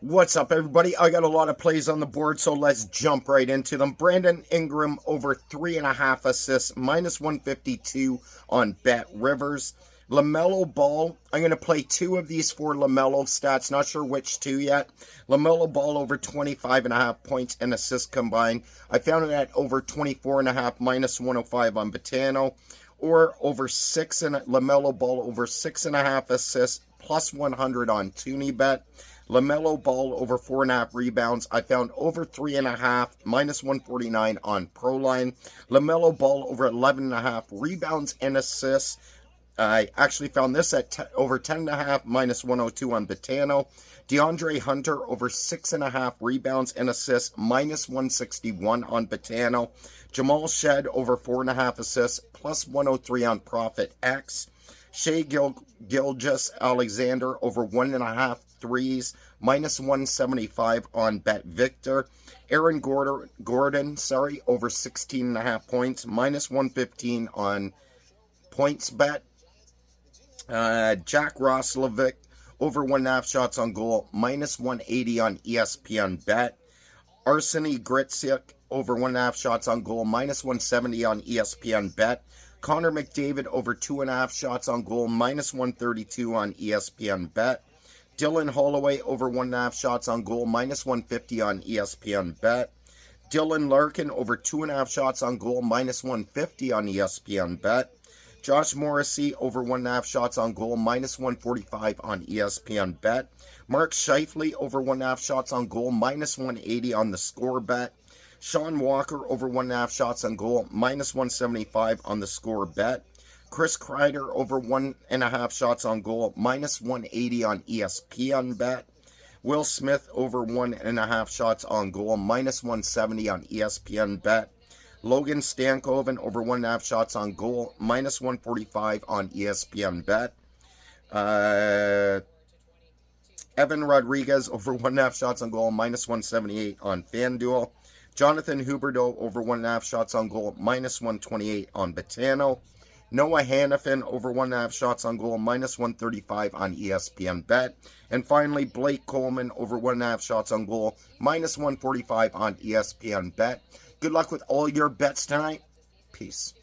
What's up, everybody? I got a lot of plays on the board, so let's jump right into them. Brandon Ingram over 3.5 assists, minus 152 on Bet Rivers. LaMelo Ball, I'm going to play two of these for LaMelo stats, not sure which two yet. LaMelo Ball over 25.5 points and assists combined. I found it at over 24.5, minus 105 on Botano. Or over LaMelo Ball over 6.5 assists, plus 100 on TuneBet. LaMelo Ball over 4.5 rebounds. I found over 3.5, minus 149 on Proline. LaMelo Ball over 11.5 rebounds and assists. I actually found this at over 10.5, minus 102 on Botano. DeAndre Hunter over 6.5 rebounds and assists, minus 161 on Botano. Jamal Shed over 4.5 assists, plus 103 on Profit X. Shai Gilgeous-Alexander over 1.5 threes, minus 175 on Bet Victor. Aaron Gordon, over 16.5 points, minus 115 on Points Bet. Jack Roslovic over 1.5 shots on goal, minus 180 on ESPN Bet. Arseny Gritsyuk over 1.5 shots on goal, minus 170 on ESPN Bet. Connor McDavid over 2.5 shots on goal, minus 132 on ESPN Bet. Dylan Holloway over 1.5 shots on goal, minus 150 on ESPN Bet. Dylan Larkin over 2.5 shots on goal, minus 150 on ESPN Bet. Josh Morrissey over 1.5 shots on goal, minus 145 on ESPN Bet. Mark Scheifele over 1.5 shots on goal, minus 180 on the Score Bet. Sean Walker over 1.5 shots on goal, minus 175 on the Score Bet. Chris Kreider over 1.5 shots on goal, minus 180 on ESPN Bet. Will Smith over 1.5 shots on goal, minus 170 on ESPN Bet. Logan Stankoven over 1.5 shots on goal, minus 145 on ESPN Bet. Evan Rodriguez over 1.5 shots on goal, minus 178 on FanDuel. Jonathan Huberdeau over 1.5 shots on goal, minus 128 on Botano. Noah Hannafin over 1.5 shots on goal, minus 135 on ESPN Bet. And finally, Blake Coleman over 1.5 shots on goal, minus 145 on ESPN Bet. Good luck with all your bets tonight. Peace.